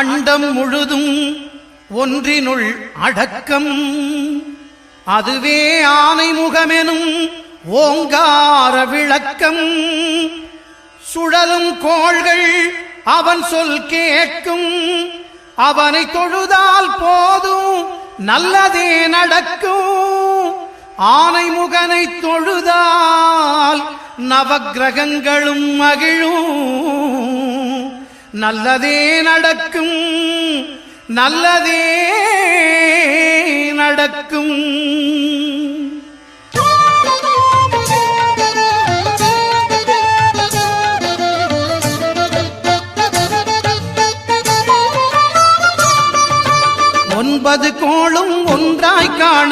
அண்டம் முழுதும் ஒன்றினுள் அடக்கம். அதுவே ஆனை முகமெனும் ஓங்கார விளக்கம். சுழலும் கோள்கள் அவன் சொல் கேட்கும். அவனை தொழுதால் போதும் நல்லதே நடக்கும். ஆனை முகனை தொழுதால் நவக்கிரகங்களும் மகிழும். நல்லதே நடக்கும், நல்லதே நடக்கும். ஒன்பது கோளும் ஒன்றாய் காண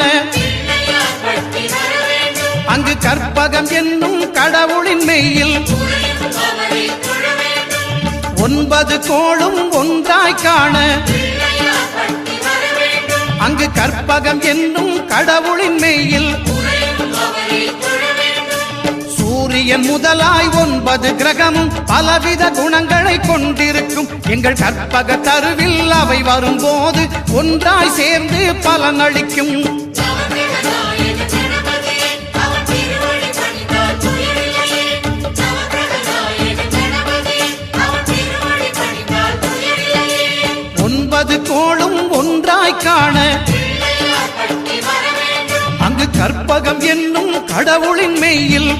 அங்கு கற்பகம் என்னும் கடவுளின் மெய்யில். ஒன்பது கோளும் ஒன்றாய் காண அங்கு கற்பகம் என்னும் கடவுளின் மெய்யில். சூரியன் முதலாய் 9 கிரகமும் பலவித குணங்களை கொண்டிருக்கும். எங்கள் கற்பக தருவில் அவை வரும்போது ஒன்றாய் சேர்ந்து பலனளிக்கும். ஒன்பது கோளும் ஒன்றாய் காண அங்கு கற்பகம் என்னும் கடவுளின் மெய்யில்.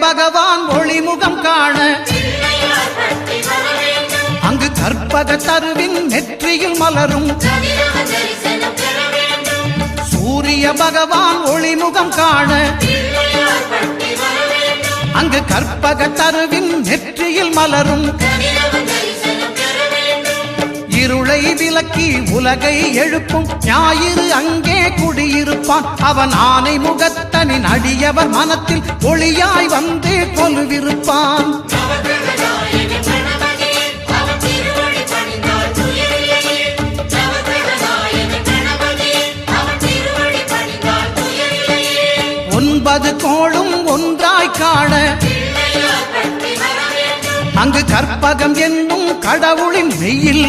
பகவான் ஒளிமுகம் காண அங்கு கற்பக தருவின் நெற்றியில் மலரும். சூரிய பகவான் ஒளிமுகம் காண அங்கு கற்பக தருவின் நெற்றியில் மலரும். இருளை விலக்கி உலகை எழுப்பும் ஞாயிறு அங்கே குடியிருப்பான். அவன் ஆனை முகத்தனின் அடியவர் மனத்தில் ஒளியாய் வந்து கொலுவிருப்பான். ஒன்பது கோளும் ஒன்றாய் காண அங்கு கற்பகம் என்னும் கடவுளின் மெய்யில்.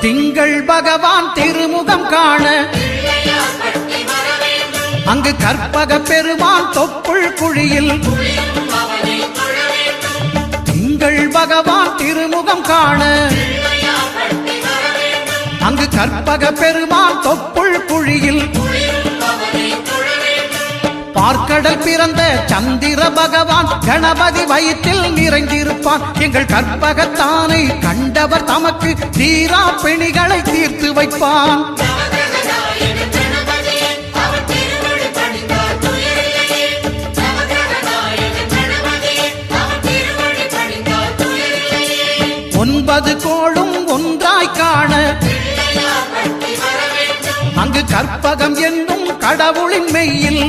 திங்கள் பகவான் திருமுகம் காண அங்கு கற்பக பெருமான் தொப்புள் குழியில். திங்கள் பகவான் திருமுகம் காண அங்கு கற்பக பெருமான் தொப்புள் குழியில். பார்க்கடல் பிறந்த சந்திர பகவான் கணபதி வயிற்றில் நிறைந்திருப்பான். எங்கள் கற்பகத்தானை கண்டவர் தமக்கு தீரா பிணிகளை தீர்த்து வைப்பான். ஒன்பது கோளும் ஒன்றாய் காண அங்கு கற்பகம் என்னும் கடவுளின் மெய்யில்.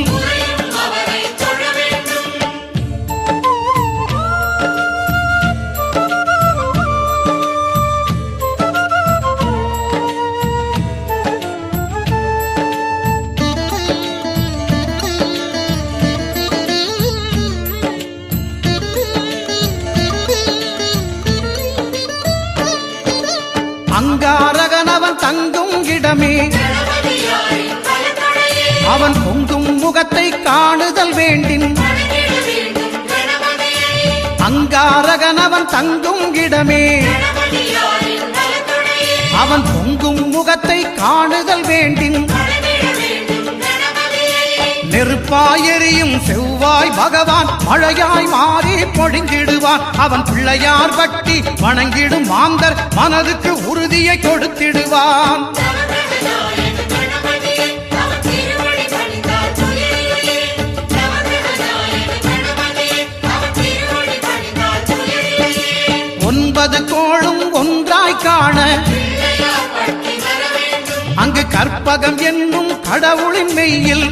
அங்காரகனவன் தங்கும் இடமே அவன் பொங்கும் முகத்தை காணுதல் வேண்டின். அங்காரகனவன் தங்கும் இடமே அவன் பொங்கும் முகத்தை காணுதல் வேண்டின். நெருப்பாயெறியும் செவ்வாய் பகவான் மழையாய் மாறி பொழிந்திடுவான். அவன் பிள்ளையார் பக்தி வணங்கிடும் மாந்தர் மனதுக்கு உறுதியை கொடுத்திடுவான். ஒன்பது கோளும் ஒன்றாய் காண அங்கு கற்பகம் என்னும் கடவுளின் மெய்யில்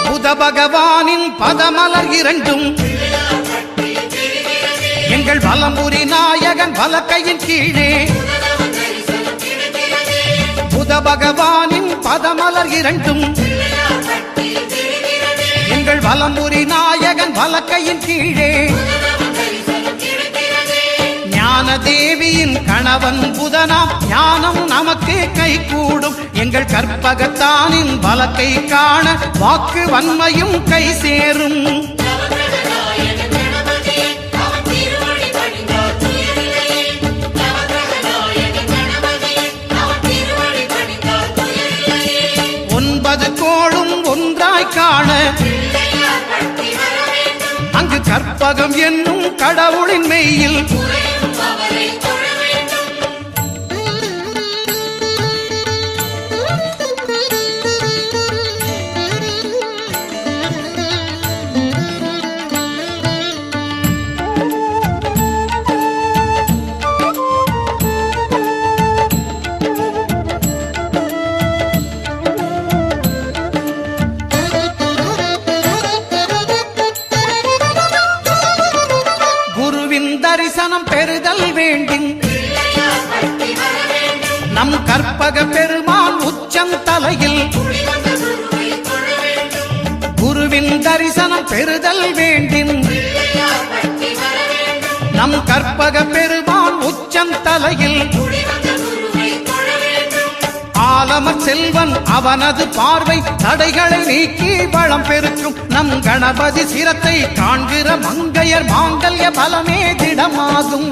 புத பகவானின் பதமலர் இரண்டும் எங்கள் வலம்புரி நாயகன் வலக்கையின் கீழே புத பகவானின் பதமலர் இரண்டும் எங்கள் வலம்புரி நாயகன் வலக்கையின் கீழே ஞான தேவியின் கணவன் புதனாம் ஞானம் நமக்கு கை கூடும். எங்கள் கற்பகத்தானின் வலக்கை காண வாக்கு வன்மையும் கை சேரும். ஒன்பது கோளும் ஒன்றாய் காண அங்கு கற்பகம் என்னும் கடவுளின் மெய்யில் தரிசனம் பெறுதல் வேண்டும். நம் கற்பக பெருமான் உச்சம் தலையில் குருவின் தரிசனம் பெறுதல் வேண்டும். நம் கற்பக பெருமான் உச்சம் தலையில் ஆலமர் செல்வன் அவனது பார்வை தடைகளை நீக்கி வளம் பெருக்கும். நம் கணபதி சிரத்தை காண்கிற மங்கையர் மாங்கல்ய பலமே திடமாகும்.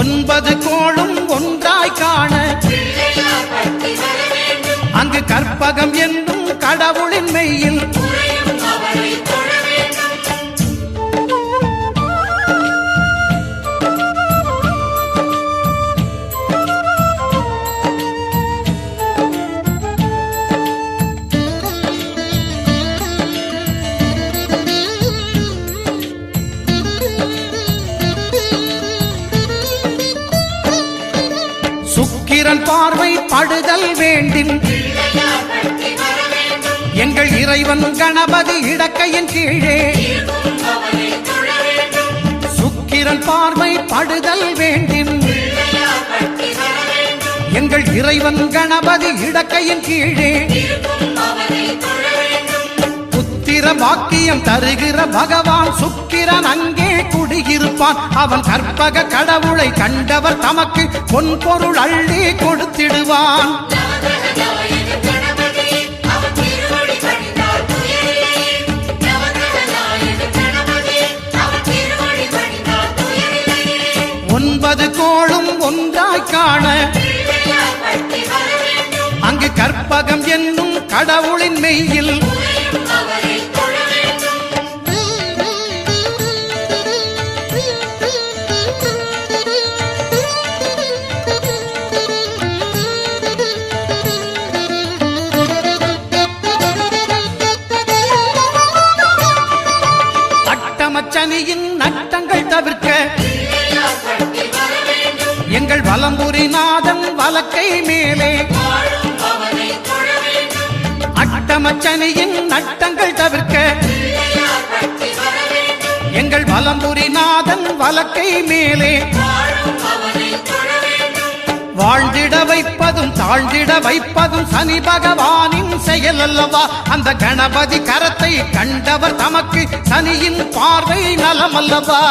ஒன்பது கோளும் ஒன்றாய் காண அங்கு கற்பகம் என்னும் கடவுளின் மெய்யில் சுக்கிரன் பார்வை படுதல் வேண்டும். எங்கள் இறைவன் கணபதி இடக்கையின் கீழே சுக்கிரன் பார்வை படுதல் வேண்டும். எங்கள் இறைவன் கணபதி இடக்கையின் கீழே புத்திர வாக்கியம் தருகிற பகவான் சுக்கிரன் அங்கே குடியிருப்பான். அவன் கற்பக கடவுளை கண்டவர் தமக்கு பொன் பொருள் அள்ளி கொடுத்திடுவான். ஒன்பது கோளும் ஒன்றாய் காண அங்கு கற்பகம் என்னும் கடவுளின் மெய்யில் அட்டமச்சனியின் நட்டங்கள் தவிர்க்க எங்கள் வலம்புரி நாதன் வலக்கை மேலே அட்டமச்சனியின் நட்டங்கள் தவிர்க்க எங்கள் வலம்புரி நாதன் வலக்கை மேலே வாழ்ந்திட வைப்பதும் தாழ்ந்திட வைப்பதும் சனி பகவானின் செயல் அல்லவா? அந்த கணபதி கரத்தை கண்டவர் தமக்கு சனியின் பார்வை நலம் அல்லவா?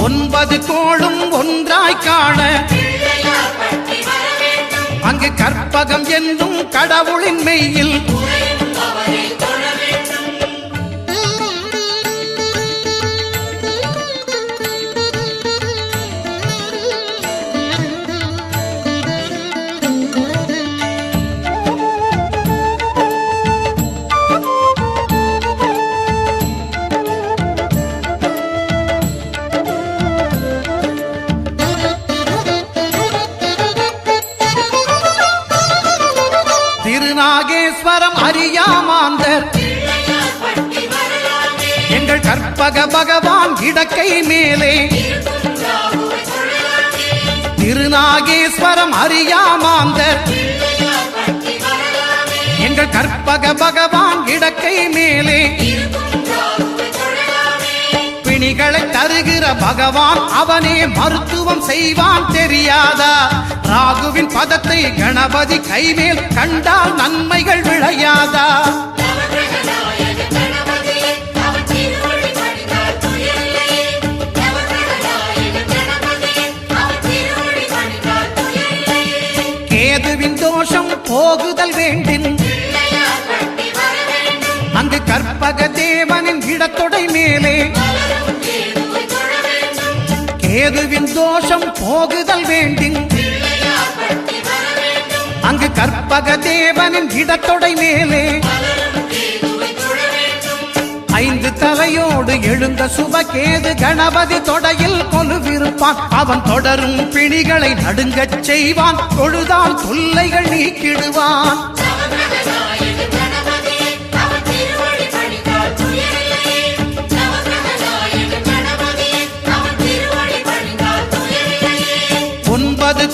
ஒன்பது கோளும் ஒன்றாய் காண அங்கு கற்பகம் என்னும் கடவுளின் மெய்யில் திருநாகேஸ்வரம் அறியாமாந்தர் எங்கள் கற்பக பகவான் இடக்கை மேலே திருநாகேஸ்வரம் அறியாமாந்தர் எங்கள் கற்பக பகவான் இடக்கை மேலே பிணிகளை தருகிற பகவான் அவனே மருத்துவம் செய்வான் தெரியாதா? ராகுவின் பதத்தை கணபதி கைமேல் கண்டால் நன்மைகள் விளையாதா? கேதுவின் தோஷம் போகுதல் வேண்டின் அங்கு கற்பக தேவனின் இடத்தொடை மேலே கேதுவின் தோஷம் போகுதல் வேண்டின் அங்கு கற்பக தேவனின் இடத்தொடை மேலே ஐந்து தலையோடு எழுந்த சுபகேது கணபதி தொடையில் கொலுவிருப்பான். அவன் தொடரும் பிணிகளை நடுங்கச் செய்வான். தொழுதால் தொல்லைகள் நீக்கிடுவான். ஒன்பது